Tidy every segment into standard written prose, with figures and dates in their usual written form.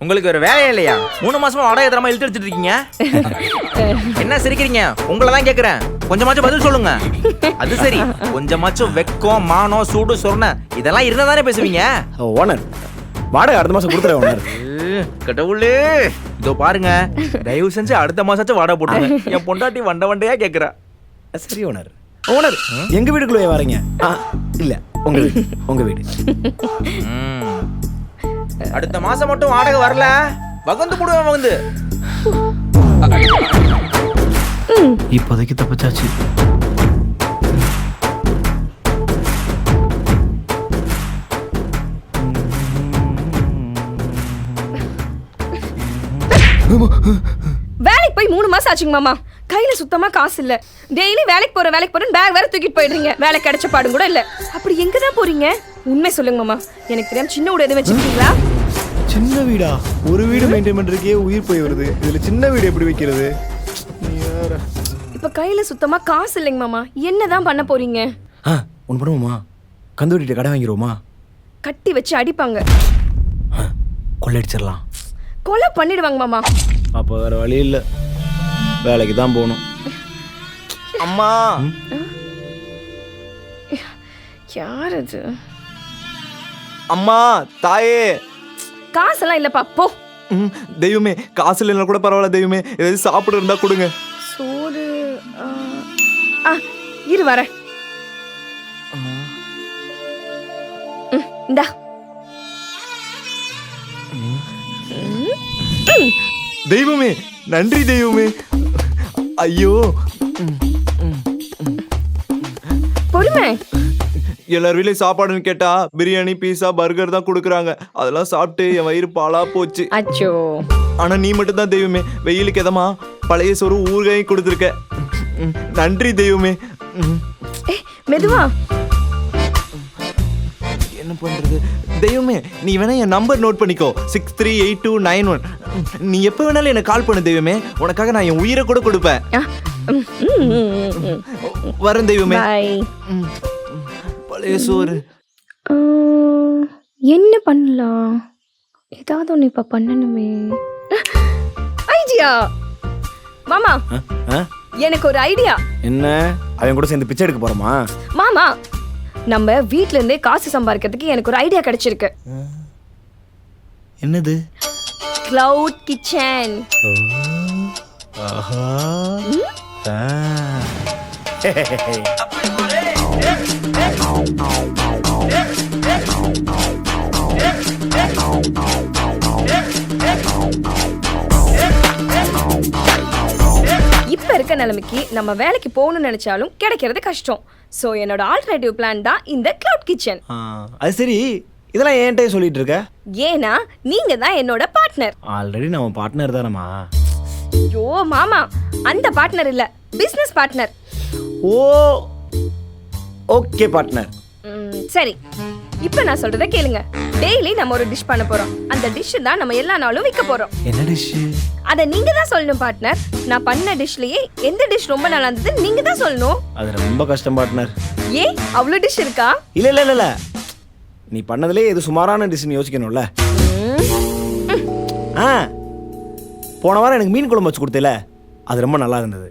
உங்களுக்கு ஒரு வேலையே இல்லையா? 3 மாசமா வாடகை தரமா இழுத்து அடிச்சிட்டு இருக்கீங்க. என்ன சிரிக்கிறீங்க? உங்களை தான் கேக்குறேன். கொஞ்சமாச்சும் பதில் சொல்லுங்க. அது சரி, கொஞ்சமாச்சும் வெக்கம், மானம், சூடு, சொரணை இதெல்லாம் இருந்தா தானே பேசுவீங்க. ஓனர், வாடகை அடுத்த மாசம் கொடுத்துறேன் ஓனர். கடவுளே, இதோ பாருங்க, தயவு செஞ்சு அடுத்த மாசம் வாடகை போட்டுருங்க. என் பொண்டாட்டி வண்டையா கேக்குறா. சரி ஓனர். ஓனர், எங்க வீட்டுக்குள்ளே வரீங்க? இல்ல, உங்க வீடு. அடுத்த மாசம் மட்டும் வாடகை வரல, வகந்து போடுவேன் வகந்து. இப்போதைக்கு தப்பிச்சாச்சு. வேலைக்கு போய் 3 மாசம் ஆச்சுங்க மாமா. கையில சுத்தமா காசு இல்ல. டெய்லி வேலைக்கு போறேன் பேக் வேற தூக்கிட்டு போயிடுறீங்க. வேலை கிடைச்ச பாடும் கூட இல்ல. அப்படி எங்க தான் போறீங்க? உண்மை சொல்லுங்க மாமா. எனக்கு தெரியாம சின்ன வீடு எதுவும் வச்சிருக்கீங்களா? சின்ன வீடா? ஒரு வீடு மெயின்டைன் பண்றதுக்கே உயிர் போய் வருது. இதுல சின்ன வீடு எப்படி வைக்கிறது? இப்ப கையில சுத்தமா காசு இல்லைங்க மாமா. என்னதான் பண்ண போறீங்க? ஒன்று பண்ணுவோமா? கந்து வீட்டு கடை வாங்கிடுவோமா? கட்டி வச்சு அடிப்பாங்க. கொள்ளடிச்சிடலாம். கொலை பண்ணிடுவாங்க மாமா. அப்போ வேற வழி இல்லை, வேலைக்கு தான் போகணும். அம்மா, யார் அது? அம்மா, தாயே. காசெல்லாம் இல்லப்பா, போ. தெய்வமே, காசு இல்லைன்னா கூட பரவாயில்ல தெய்வமே, ஏதாவது சாப்பிட இருந்தா கொடுங்க. சோறு இரு வரேன். இந்தா. தெய்வமே, நன்றி தெய்வமே. ஐயோ, பொறுமை. எல்லார் வீட்லயும் சாப்பாடுன்னு கேட்டா பிரியாணி, பீஸா, பர்கர் தான் கொடுக்குறாங்க. அதெல்லாம் சாப்பிட்டு என் வயிறு பாலா போச்சு. அச்சோ. ஆனா நீ மட்டும் தான் தெய்வமே வெயிலுக்கு எதமா பழைய சோறு ஊறுகாயும் கொடுத்துருக்க. நன்றி தெய்வமே. மெதுவா. என்ன பண்றது தெய்வமே? நீ வேணா என் நம்பர் நோட் பண்ணிக்கோ, 638291. நீ எப்ப வேணாலும் எனக்கு கால் பண்ணு தெய்வமே. உனக்காக நான் என் உயிரை கூட கொடுப்பேன். வரேன் தெய்வமே. பழைய சோறு என்ன பண்ணலாம்? ஏதாவது ஒன்று இப்ப பண்ணணுமே. ஐடியா மாமா, எனக்கு ஒரு ஐடியா. என்ன? அவன் கூட சேர்ந்து பிச்சை எடுக்க போறோமா? மாமா, நம்ம வீட்ல இருந்தே காசு சம்பாதிக்கிறதுக்கு எனக்கு ஒரு ஐடியா கிடைச்சிருக்கு. என்னது? Cloud kitchen. ஆஹா. இப்ப இருக்க நிலைமைக்கு நம்ம வேலைக்கு போகணும்னு நினைச்சாலும் கிடைக்கிறது கஷ்டம். சோ என்னோட ஆல்டர்னேட்டிவ் பிளான் தான் இந்த கிளவுட் கிச்சன். அது சரி, இதெல்லாம் ஏன்ட்டே சொல்லிட்டு இருக்க? ஏன்னா நீங்க தான் என்னோட பார்ட்னர். ஆல்ரெடி நம்ம பார்ட்னர் தானம்மா. ஐயோ மாமா, அந்த பார்ட்னர் இல்ல, பிசினஸ் பார்ட்னர். ஓ, ஓகே பார்ட்னர். சரி, இப்போ நான் சொல்றத கேளுங்க. டெய்லி நம்ம ஒரு டிஷ் பண்ண போறோம். அந்த டிஷ் தான் நம்ம எல்லா நாளும் விற்க போறோம். என்ன டிஷ்? அத நீங்க தான் சொல்லணும் பார்ட்னர். நான் பண்ண டிஷ்லயே எந்த டிஷ் ரொம்ப நல்லா இருந்தது நீங்க தான் சொல்லணும். அது ரொம்ப கஷ்டம் பார்ட்னர். ஏன் அவ்வளவு டிஷ் இருக்கா? இல்ல இல்ல இல்ல, நீ பண்ணதுலயே எது சுமாரான டிஷ்னு யோசிக்கணும்ல. போன வாரம் எனக்கு மீன் குழம்பு வச்சு கொடுத்தல, அது ரொம்ப நல்லா இருந்தது.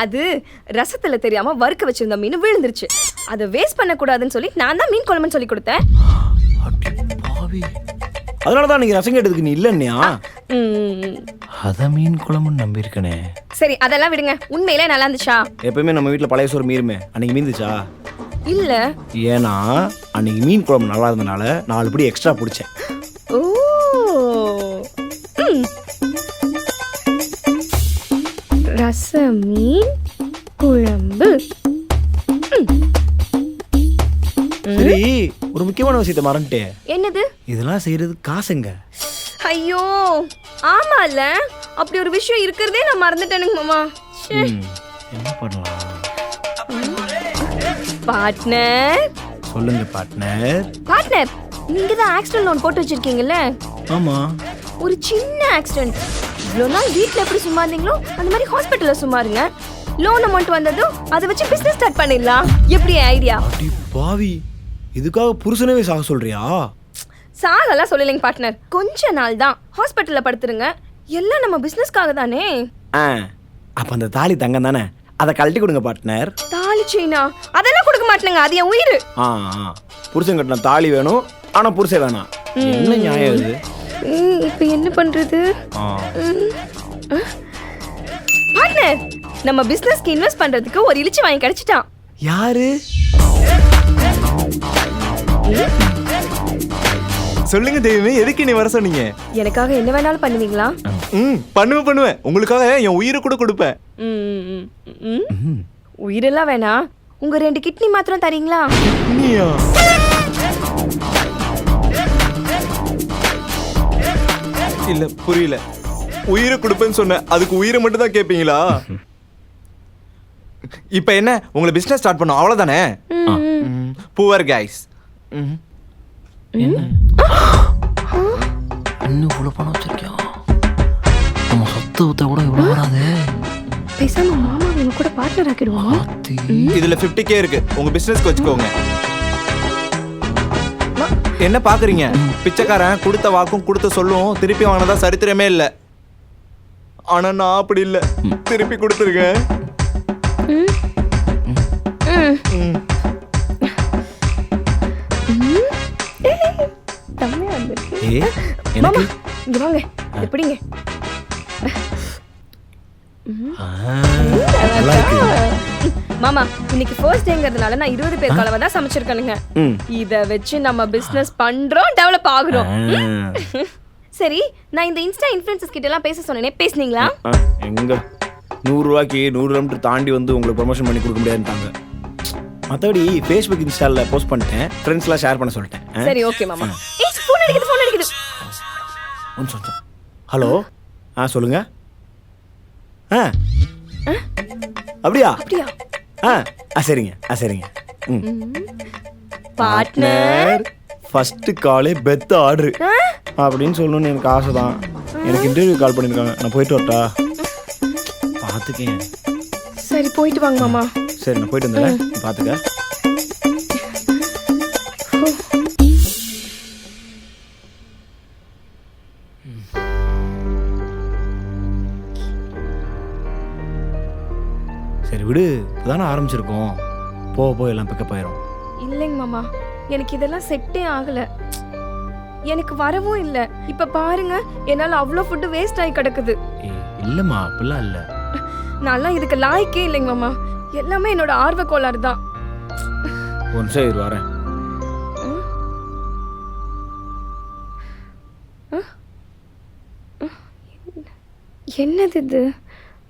அது ரசத்துல தெரியாம வறுக்க வச்சிருந்த மீன் விழுந்துருச்சு. அதை வேஸ்ட் பண்ண கூடாதுன்னு சொல்லி நான் தான் மீன் குழம்புன்னு சொல்லி கொடுத்தேன். அதனாலதான் நீங்க ரசம் கேட்டதுக்கு நீ இல்லையா? அத மீன் குழம்புன்னு நம்பியிருக்கனே. சரி, அதெல்லாம் விடுங்க. உண்மையிலே நல்லா இருந்துச்சா? எப்பவுமே நம்ம வீட்டுல பழைய சோறு மீறுமே, அன்னைக்கு மீந்துச்சா? இல்ல, ஏன்னா அன்னைக்கு மீன் குழம்பு நல்லா இருந்தனால 4 படி எக்ஸ்ட்ரா பிடிச்சேன். ஓ, ரசம் மீன் குழம்பு. சரி, ஒரு முக்கியமான விஷயத்தை மறந்துட்டேன். என்னது? இதெல்லாம் செய்யறது காசுங்க. ஐயோ ஆமால, அப்படி ஒரு விஷயம் இருக்கிறதே நான் மறந்துட்டேனுங்க மாமா. என்ன பண்ணலாம்? பார்ட்னர். சொல்லுங்க பார்ட்னர். பார்ட்னர், நீங்க தான் ஆக்சிடென்ட் லோன் போட்டு வச்சிருக்கீங்கல்ல? ஆமா. ஒரு சின்ன ஆக்சிடென்ட். இவ்வளோ நாள் வீட்டில் எப்படி சும்மா இருந்தீங்களோ அந்த மாதிரி ஹாஸ்பிட்டலில் சும்மா இருங்க. லோன் அமௌண்ட் வந்ததும் அதை வச்சு பிஸ்னஸ் ஸ்டார்ட் பண்ணிடலாம். எப்படி ஐடியா? பாவி, இதுக்காக புருஷனவே சாக சொல்றியா? சாகலாம் சொல்லலைங்க பார்ட்னர், கொஞ்ச நாள் தான் ஹாஸ்பிட்டல்ல படுத்துருங்க. எல்லாம் நம்ம பிசினஸ்க்காக தானே. அப்ப அந்த தாலி தங்கம் தானே, அதை கழட்டி கொடுங்க பார்ட்னர். தாலி செயினா? அதெல்லாம் கொடுக்க மாட்டேங்க, அது என் உயிர். புருஷன் கட்டின தாலி வேணும், ஆனா புருஷன் வேணாம். என்ன நியாயம் இது? இப்போ என்ன பண்றது? பார்ட்னர், நம்ம பிசினஸ்க்கு இன்வெஸ்ட் பண்றதுக்கு ஒரு இலிச்சி வாங்கி கிடைச்சிட்டான். யாரு? சொல்லுங்க தெய்வமே, எதுக்கு நீ வர சொன்னீங்க? எனக்காக என்ன வேணாலும் பண்ணுவீங்களா? பண்ணுவேன். உங்களுக்காக என் உயிரை கூட கொடுப்பேன். உயிரெல்லாம் வேணாம், உங்க 2 கிட்னி மாத்திரம் தரீங்களா? நீயா? இல்ல, புரியல. உயிரை கொடுப்பேன்னு சொன்ன, அதுக்கு உயிரை மட்டும் தான் கேட்பீங்களா? இப்ப என்ன, உங்களை பிசினஸ் ஸ்டார்ட் பண்ணும் அவ்வளவுதானே? Poor guys. இன்னும் இவ்வளவு பணம் வச்சிருக்கியா? நம்ம சொத்து ஊத்த கூட இவ்வளவு வராது. பேசாம மாமா இவங்க கூட பார்ட்னர் ஆக்கிடுவோம். இதுல 50K இருக்கு, உங்க பிசினஸ்க்கு வச்சுக்கோங்க. என்ன பாக்குறீங்க? பிச்சைக்காரன் கொடுத்த வாக்கும் கொடுத்த சொல்லும் திருப்பி வாங்கினதா சரித்திரமே இல்ல. ஆனா நான் அப்படி இல்ல, திருப்பி கொடுத்துருக்கேன். மாமா இங்க வாங்க, எப்படிங்க? மாமா, இன்னைக்கு ஃபர்ஸ்ட் டேங்கிறதுனால நான் 20 பேர் கலவை தான் சமைச்சிருக்கேனுங்க. இத வச்சு நம்ம பிசினஸ் பண்றோம், டெவலப் ஆகுறோம். சரி, நான் இந்த இன்ஸ்டா இன்ஃப்ளூயன்சர்ஸ் கிட்ட எல்லாம் பேச சொன்னேனே, பேசுனீங்களா? எங்க 100 ரூபாய்க்கு 100 கிலோமீட்டர் தாண்டி வந்து உங்களுக்கு ப்ரொமோஷன் பண்ணி கொடுக்க முடியாதுட்டாங்க. மற்றபடி ஃபேஸ்புக் இன்ஸ்டால போஸ்ட் பண்ணிட்டேன், ஃப்ரெண்ட்ஸ்லாம் ஷேர் பண்ண சொல்லிட்டேன். சரி, ஓகே மாமா. ஏய், ஃபோன் அடிக்குது, ஃபோன் அடிக்குது. ஹலோ, சொல்லுங்க. அப்படியா? சரிங்க, சரிங்க. பார்ட்னர், ஃபர்ஸ்ட் காலே பெத் ஆர்டர் அப்படின்னு சொல்லணும்னு எனக்கு ஆசை தான். எனக்கு இன்டர்வியூ கால் பண்ணியிருக்காங்க, நான் போயிட்டு வரட்டா? பார்த்துக்கேன். சரி, போயிட்டு வாங்க மாமா. சரி, நான் போயிட்டு வந்துடுறேன், பார்த்துக்க. சரி விடு, இப்போதானே ஆரம்பிச்சிருக்கோம், போக எல்லாம் பிக்கப் ஆயிரும். இல்லைங்க மாமா, எனக்கு இதெல்லாம் செட்டே ஆகல. எனக்கு வரவும் இல்லை. இப்ப பாருங்க, என்னால அவ்வளோ ஃபுட்டு வேஸ்ட் ஆகி கிடக்குது. இல்லம்மா, அப்படிலாம் இல்லை. நான்லாம் இதுக்கு லாய்க்கே இல்லைங்க மாமா. எல்லாமே என்னோட ஆர்வ கோளாறு தான். ஒரு நிமிஷம் இரு, வரேன். என்னது இது?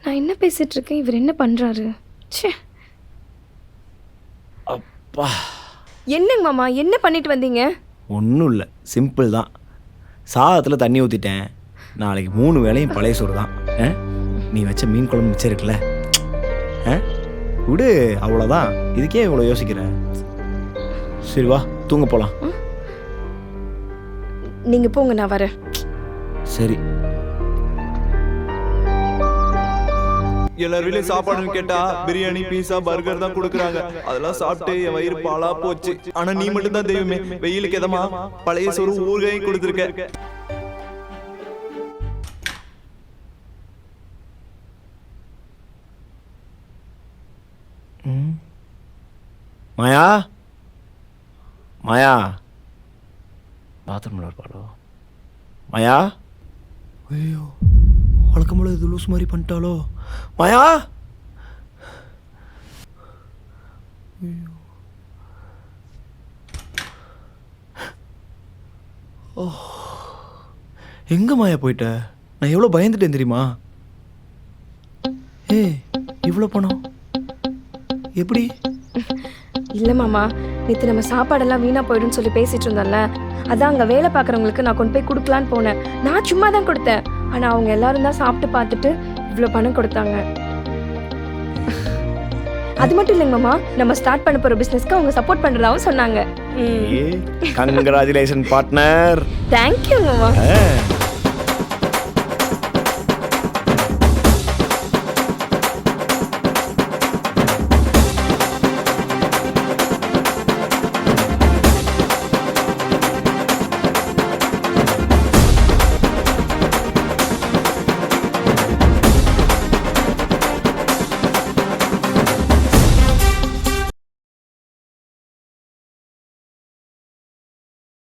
நான் என்ன பேசிட்டு இருக்கேன், இவர் என்ன பண்றாரு? ச்சே. அப்பா, என்னங்க மாமா, என்ன பண்ணிட்டு வந்தீங்க? ஒன்றும் இல்லை, சிம்பிள் தான். சாதத்தில் தண்ணி ஊற்றிட்டேன். நாளைக்கு 3 வேளையும் பழைய சோறு தான். நீ வச்ச மீன் குழம்பு மிச்சம் இருக்குல்ல, விடு, அவ்வளோதான். இதுக்கே இவ்வளோ யோசிக்கிற? சரி வா, தூங்க போகலாம். நீங்க போங்க, நான் வரேன். சரி. எல்லார் வீட்லயும் சாப்பாடுன்னு கேட்டா பிரியாணி, பீஸா, பர்கர் தான் கொடுக்குறாங்க. அதெல்லாம் சாப்பிட்டு என் வயிறு பாலா போச்சு. ஆனா நீ மட்டும் தான் தெய்வமே, வெயிலுக்கு எதமா பழைய சோறு ஊறுகாயும் கொடுத்துருக்க. மாயா, மாயா, பாத்ரூம்ல இருப்பாளோ? மாயா, ஐயோ, வழக்கம் போல இது லூஸ் மாதிரி பண்ணிட்டாலோ? மாயா, ஓ, எங்க மாயா போயிட்ட? நான் எவ்வளோ பயந்துட்டேன் தெரியுமா? இவ்வளோ பணம் எப்படி? இல்ல மாமா, நேற்று நம்ம சாப்பாடெல்லாம் வீணா போயிடும்னு சொல்லி பேசிட்டு இருந்தோம்ல, அதான் அங்கே வேலை பார்க்குறவங்களுக்கு நான் கொண்டு போய் கொடுக்கலான்னு போனேன். நான் சும்மா தான் கொடுத்தேன், ஆனால் அவங்க எல்லாரும் தான் சாப்பிட்டு பார்த்துட்டு இவ்வளோ பணம் கொடுத்தாங்க. அது மட்டும் இல்லைங்க மாமா, நம்ம ஸ்டார்ட் பண்ண போகிற பிஸ்னஸ்க்கு அவங்க சப்போர்ட் பண்ணுறதாவும் சொன்னாங்க. Congratulation partner. தேங்க்யூ மாமா.